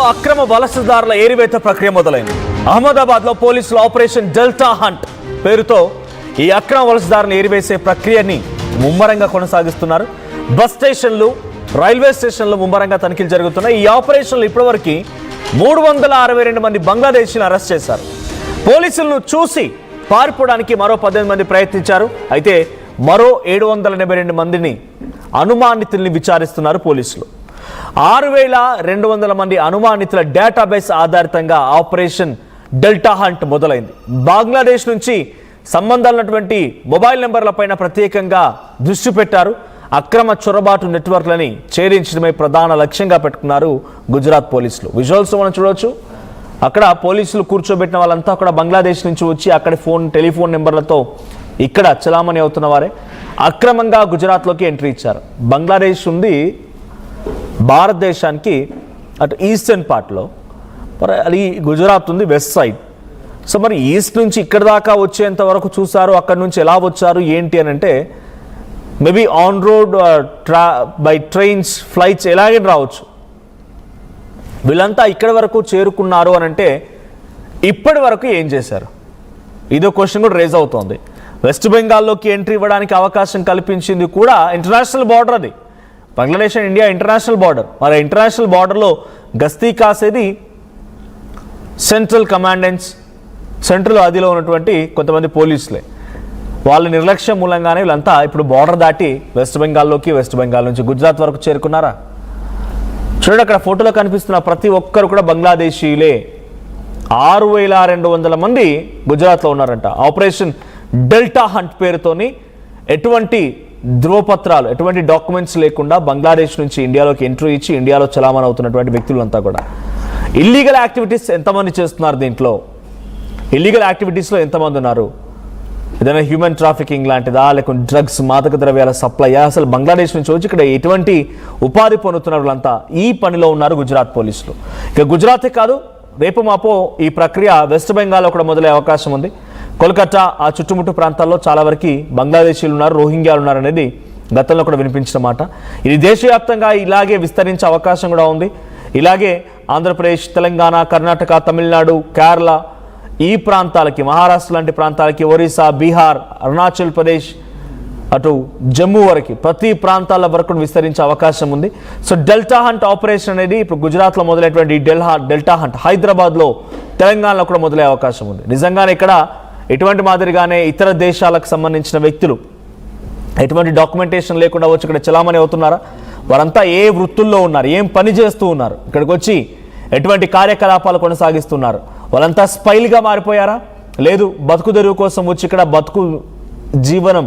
అక్రమ వలసదారుల ఏరివేత ప్రక్రియ మొదలైంది. అహ్మదాబాద్లో పోలీసులు ఆపరేషన్ డెల్టా హంట్ పేరుతో ఈ అక్రమ వలసదారులను ఏరివేసే ప్రక్రియని ముమ్మరంగా కొనసాగిస్తున్నారు. బస్ స్టేషన్లు, రైల్వే స్టేషన్లు ముమ్మరంగా తనిఖీలు జరుగుతున్నాయి. ఈ ఆపరేషన్లు ఇప్పటివరకు 362 మంది బంగ్లాదేశీలను అరెస్ట్ చేశారు. పోలీసులను చూసి పారిపోవడానికి మరో 18 మంది ప్రయత్నించారు. అయితే మరో 782 మందిని అనుమానితుల్ని విచారిస్తున్నారు పోలీసులు. 6200 మంది అనుమానితుల డేటాబేస్ ఆధారితంగా ఆపరేషన్ డెల్టా హంట్ మొదలైంది. బంగ్లాదేశ్ నుంచి సంబంధాలున్నటువంటి మొబైల్ నెంబర్లపైన ప్రత్యేకంగా దృష్టి పెట్టారు. అక్రమ చొరబాటు నెట్వర్క్లని ఛేదించడమే ప్రధాన లక్ష్యంగా పెట్టుకున్నారు గుజరాత్ పోలీసులు. విజువల్స్ మనం చూడవచ్చు. అక్కడ పోలీసులు కూర్చోబెట్టిన వాళ్ళంతా అక్కడ బంగ్లాదేశ్ నుంచి వచ్చి అక్కడ టెలిఫోన్ నెంబర్లతో ఇక్కడ చలామణి అవుతున్న వారే అక్రమంగా గుజరాత్లోకి ఎంట్రీ ఇచ్చారు. బంగ్లాదేశ్ ఉంది భారతదేశానికి అటు ఈస్టర్న్ పార్ట్లో, మరి అది గుజరాత్ ఉంది వెస్ట్ సైడ్. సో మరి ఈస్ట్ నుంచి ఇక్కడ దాకా వచ్చేంత వరకు చూసారు. అక్కడి నుంచి ఎలా వచ్చారు ఏంటి అని అంటే maybe on road by trains, flights ఎలాగే రావచ్చు. వీళ్ళంతా ఇక్కడి వరకు చేరుకున్నారు అని అంటే ఇప్పటి వరకు ఏం చేశారు? ఇదో క్వశ్చన్ కూడా రేజ్ అవుతోంది. వెస్ట్ బెంగాల్లోకి ఎంట్రీ ఇవ్వడానికి అవకాశం కల్పించింది కూడా ఇంటర్నేషనల్ బార్డర్. అది Bangladesh and India international border. మరి ఇంటర్నేషనల్ బార్డర్లో గస్తీ కాసేది సెంట్రల్ కమాండెంట్స్, సెంట్రల్ అదిలో ఉన్నటువంటి కొంతమంది పోలీసులే. వాళ్ళ నిర్లక్ష్యం మూలంగానే వీళ్ళంతా ఇప్పుడు బార్డర్ దాటి వెస్ట్ బెంగాల్లోకి, వెస్ట్ బెంగాల్ నుంచి గుజరాత్ వరకు చేరుకున్నారా? చూడండి, అక్కడ ఫోటోలో కనిపిస్తున్న ప్రతి ఒక్కరు కూడా బంగ్లాదేశీలే. 6200 మంది గుజరాత్లో ఉన్నారంట. ఆపరేషన్ డెల్టా హంట్ పేరుతోని ఎటువంటి ధ్రువపత్రాలు, ఎటువంటి డాక్యుమెంట్స్ లేకుండా బంగ్లాదేశ్ నుంచి ఇండియాలోకి ఎంట్రీ ఇచ్చి ఇండియాలో చలామణి అవుతున్నటువంటి వ్యక్తులంతా కూడా ఇల్లీగల్ యాక్టివిటీస్ ఎంతమంది చేస్తున్నారు? దీంట్లో ఇల్లీగల్ యాక్టివిటీస్లో ఎంతమంది ఉన్నారు? ఏదైనా హ్యూమన్ ట్రాఫికింగ్ లాంటిదా, లేకుంటే డ్రగ్స్, మాదక ద్రవ్యాల సప్లైయా? అసలు బంగ్లాదేశ్ నుంచి వచ్చి ఇక్కడ ఎటువంటి ఉపాధి పొందుతున్న వాళ్ళంతా ఈ పనిలో ఉన్నారు గుజరాత్ పోలీసులు. ఇక గుజరాతే కాదు, రేపు మాపో ఈ ప్రక్రియ వెస్ట్ బెంగాల్లో కూడా మొదలయ్యే అవకాశం ఉంది. కోల్కతా ఆ చుట్టుముట్టు ప్రాంతాల్లో చాలా వరకు బంగ్లాదేశీలు ఉన్నారు, రోహింగ్యాలు ఉన్నారు అనేది గతంలో కూడా వినిపించిన మాట. ఇది దేశవ్యాప్తంగా ఇలాగే విస్తరించే అవకాశం కూడా ఉంది. ఇలాగే ఆంధ్రప్రదేశ్, తెలంగాణ, కర్ణాటక, తమిళనాడు, కేరళ ఈ ప్రాంతాలకి, మహారాష్ట్ర లాంటి ప్రాంతాలకి, ఒరిస్సా, బీహార్, అరుణాచల్ ప్రదేశ్, అటు జమ్మూ వరకు ప్రతి ప్రాంతాల వరకు విస్తరించే అవకాశం ఉంది. సో డెల్టా హంట్ ఆపరేషన్ అనేది ఇప్పుడు గుజరాత్లో మొదలైనటువంటి డెల్టా హంట్ హైదరాబాద్లో, తెలంగాణలో కూడా మొదలయ్యే అవకాశం ఉంది. నిజంగానే ఇక్కడ ఎటువంటి మాదిరిగానే ఇతర దేశాలకు సంబంధించిన వ్యక్తులు ఎటువంటి డాక్యుమెంటేషన్ లేకుండా వచ్చి ఇక్కడ చలామణి అవుతున్నారా? వారంతా ఏ వృత్తుల్లో ఉన్నారు, ఏం పని చేస్తూ ఉన్నారు, ఇక్కడికి వచ్చి ఎటువంటి కార్యకలాపాలు కొనసాగిస్తున్నారు? వాళ్ళంతా స్పైల్గా మారిపోయారా? లేదు, బతుకు తెరువు కోసం వచ్చి ఇక్కడ బతుకు జీవనం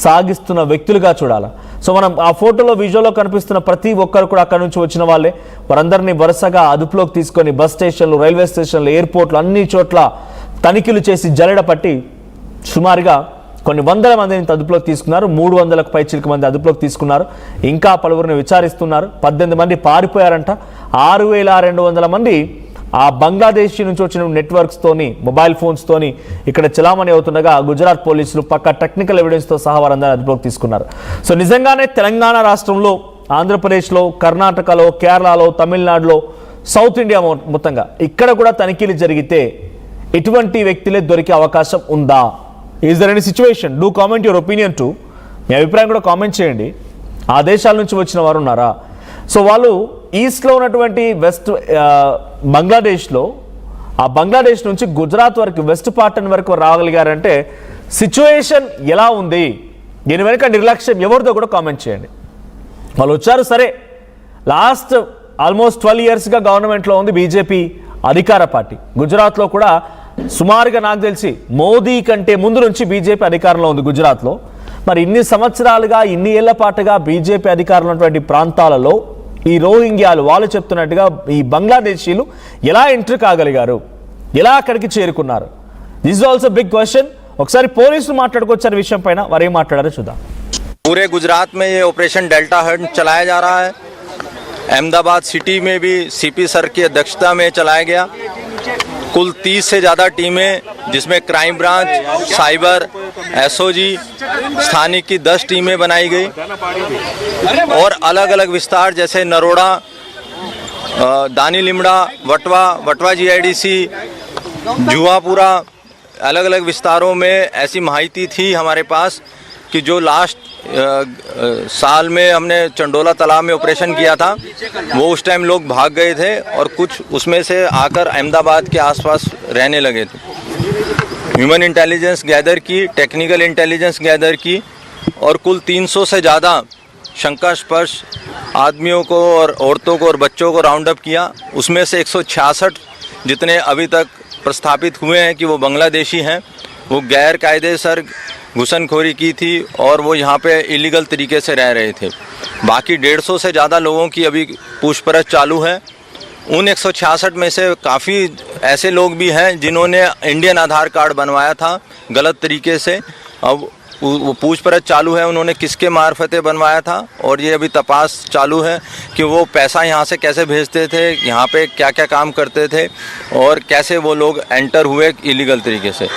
సాగిస్తున్న వ్యక్తులుగా చూడాలా? సో మనం ఆ ఫోటోలో, విజువల్లో కనిపిస్తున్న ప్రతి ఒక్కరు కూడా అక్కడ నుంచి వచ్చిన వాళ్ళే. వారందరినీ వరుసగా అదుపులోకి తీసుకొని బస్ స్టేషన్లు, రైల్వే స్టేషన్లు, ఎయిర్పోర్ట్లు అన్ని చోట్ల తనిఖీలు చేసి జల్లెడ పట్టి సుమారుగా కొన్ని వందల మందిని అదుపులోకి తీసుకున్నారు. 300కు పైచిలకు మంది అదుపులోకి తీసుకున్నారు. ఇంకా పలువురిని విచారిస్తున్నారు. 18 మంది పారిపోయారంట. 6200 మంది ఆ బంగ్లాదేశ్ నుంచి వచ్చిన నెట్వర్క్స్తోని, మొబైల్ ఫోన్స్తోని ఇక్కడ చలామణి అవుతుండగా గుజరాత్ పోలీసులు పక్క టెక్నికల్ ఎవిడెన్స్తో సహా వారందరినీ అదుపులోకి తీసుకున్నారు. సో నిజంగానే తెలంగాణ రాష్ట్రంలో, ఆంధ్రప్రదేశ్లో, కర్ణాటకలో, కేరళలో, తమిళనాడులో, సౌత్ ఇండియా మొత్తంగా ఇక్కడ కూడా తనిఖీలు జరిగితే ఇటువంటి వ్యక్తులే దొరికే అవకాశం ఉందా? Is there any situation? Do comment your opinion too. మీ అభిప్రాయం కూడా కామెంట్ చేయండి. ఆ దేశాల నుంచి వచ్చిన వారు ఉన్నారా? సో వాళ్ళు ఈస్ట్లో ఉన్నటువంటి వెస్ట్ బంగ్లాదేశ్లో, ఆ బంగ్లాదేశ్ నుంచి గుజరాత్ వరకు, వెస్ట్ పార్టన్ వరకు రాగలిగారంటే సిచ్యువేషన్ ఎలా ఉంది? దీని వెనుక నిర్లక్ష్యం ఎవరితో కూడా కామెంట్ చేయండి. వాళ్ళు వచ్చారు సరే, లాస్ట్ ఆల్మోస్ట్ 12 ఇయర్స్గా గవర్నమెంట్లో ఉంది బీజేపీ అధికార పార్టీ. గుజరాత్లో కూడా సుమారుగా నాకు తెలిసి మోదీ కంటే ముందు నుంచి బీజేపీ అధికారంలో ఉంది గుజరాత్లో. మరి ఇన్ని సంవత్సరాలుగా, ఇన్ని ఏళ్ల పాటుగా బీజేపీ అధికారంలో ఉన్నటువంటి ప్రాంతాలలో ఈ రోహింగ్యాలు, వాళ్ళు చెప్తున్నట్టుగా ఈ బంగ్లాదేశీలు ఎలా ఎంట్రీ కాగలిగారు, ఎలా అక్కడికి చేరుకున్నారు? This is also big question. ఒకసారి పోలీసులు మాట్లాడుకొచ్చారు విషయం పైన, వారు ఏం మాట్లాడారో చూద్దాం. पूरे गुजरात में ये ऑपरेशन डेल्टा हंट चलाया जा रहा है। अहमदाबाद सिटी में भी सीपी सर की अध्यक्षता में चलाया गया। कुल 30 से ज़्यादा टीमें, जिसमें क्राइम ब्रांच, साइबर, एसओजी, स्थानीय की 10 टीमें बनाई गई और अलग अलग विस्तार जैसे नरोड़ा, दानी लिमड़ा, वटवा GIDC, जुआपुरा, अलग अलग विस्तारों में ऐसी माहिती थी हमारे पास कि जो लास्ट साल में हमने चंडोला तालाब में ऑपरेशन किया था, वो उस टाइम लोग भाग गए थे और कुछ उसमें से आकर अहमदाबाद के आसपास रहने लगे थे। ह्यूमन इंटेलिजेंस गैदर की, टेक्निकल इंटेलिजेंस गैदर की और कुल 300 से ज़्यादा शंकास्पद आदमियों को और औरतों को और बच्चों को राउंड अप किया। उसमें से 166 जितने अभी तक प्रस्थापित हुए हैं कि वो बांग्लादेशी हैं, वो गैर कायदेसर घुसनखोरी की थी और वो यहाँ पे इलीगल तरीके से रह रहे थे। बाकी 150 से ज़्यादा लोगों की अभी पूछपरछ चालू है। उन 166 में से काफ़ी ऐसे लोग भी हैं जिन्होंने इंडियन आधार कार्ड बनवाया था गलत तरीके से। अब वो पूछपरछ चालू है उन्होंने किसके मार्फते बनवाया था, और ये अभी तपास चालू है कि वो पैसा यहाँ से कैसे भेजते थे, यहाँ पे क्या क्या काम करते थे और कैसे वो लोग एंटर हुए इलीगल तरीके से।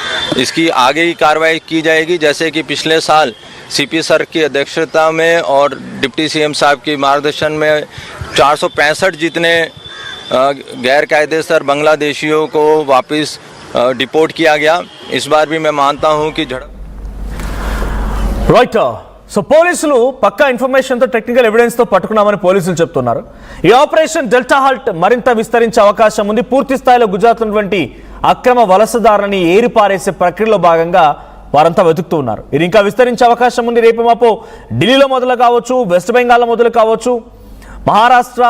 इसकी आगे की कार्रवाई की जाएगी। जैसे कि पिछले साल CP सर की अध्यक्षता में और डिप्टी CM साहब की मार्गदर्शन में 465 जितने गैर कायदेसर बांग्लादेशियों को वापस डिपोर्ट किया गया। इस बार भी मैं मानता हूँ कि రైట్. సో పోలీసులు పక్కా ఇన్ఫర్మేషన్తో టెక్నికల్ ఎవిడెన్స్తో పట్టుకున్నామని పోలీసులు చెప్తున్నారు. ఈ ఆపరేషన్ డెల్టా హల్ట్ మరింత విస్తరించే అవకాశం ఉంది. పూర్తి స్థాయిలో గుజరాత్ ఉన్నటువంటి అక్రమ వలసదారులని ఏరిపారేసే ప్రక్రియలో భాగంగా వారంతా వెతుకుతూ ఉన్నారు. ఇది ఇంకా విస్తరించే అవకాశం ఉంది. రేపు మాపో ఢిల్లీలో మొదలు కావచ్చు, వెస్ట్ బెంగాల్లో మొదలు కావచ్చు, మహారాష్ట్ర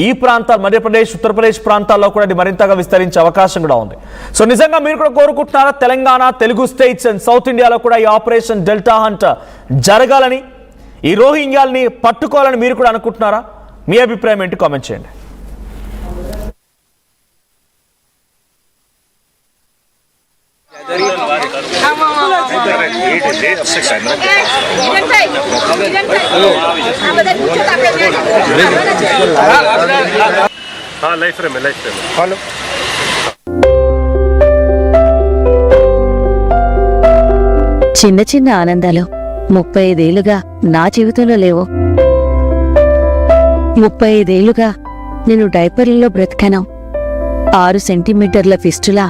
ఈ ప్రాంతాలు, మధ్యప్రదేశ్, ఉత్తరప్రదేశ్ ప్రాంతాల్లో కూడా ఇది మరింతగా విస్తరించే అవకాశం కూడా ఉంది. సో నిజంగా మీరు కూడా కోరుకుంటున్నారా Telangana, Telugu states and South ఇండియాలో కూడా ఈ ఆపరేషన్ డెల్టా హంట్ జరగాలని, ఈ రోహింగ్యాల్ని పట్టుకోవాలని మీరు కూడా అనుకుంటున్నారా? మీ అభిప్రాయం ఏంటి? కామెంట్ చేయండి. చిన్న చిన్న ఆనందాలు 35 ఏళ్లుగా నా జీవితంలో లేవు. 35 ఏళ్లుగా నేను డైపర్లలో బ్రతికాను. 6 సెంటీమీటర్ల ఫిస్టులా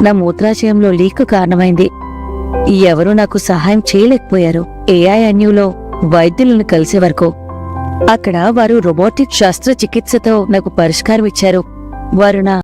నా మూత్రాశయంలో లీకు కారణమైంది. ఎవరూ నాకు సహాయం చేయలేకపోయారు. AINUలో వైద్యులను కలిసే వరకు. అక్కడ వారు రోబోటిక్ శస్త్రచికిత్సతో నాకు పరిష్కారం ఇచ్చారు. వారు నా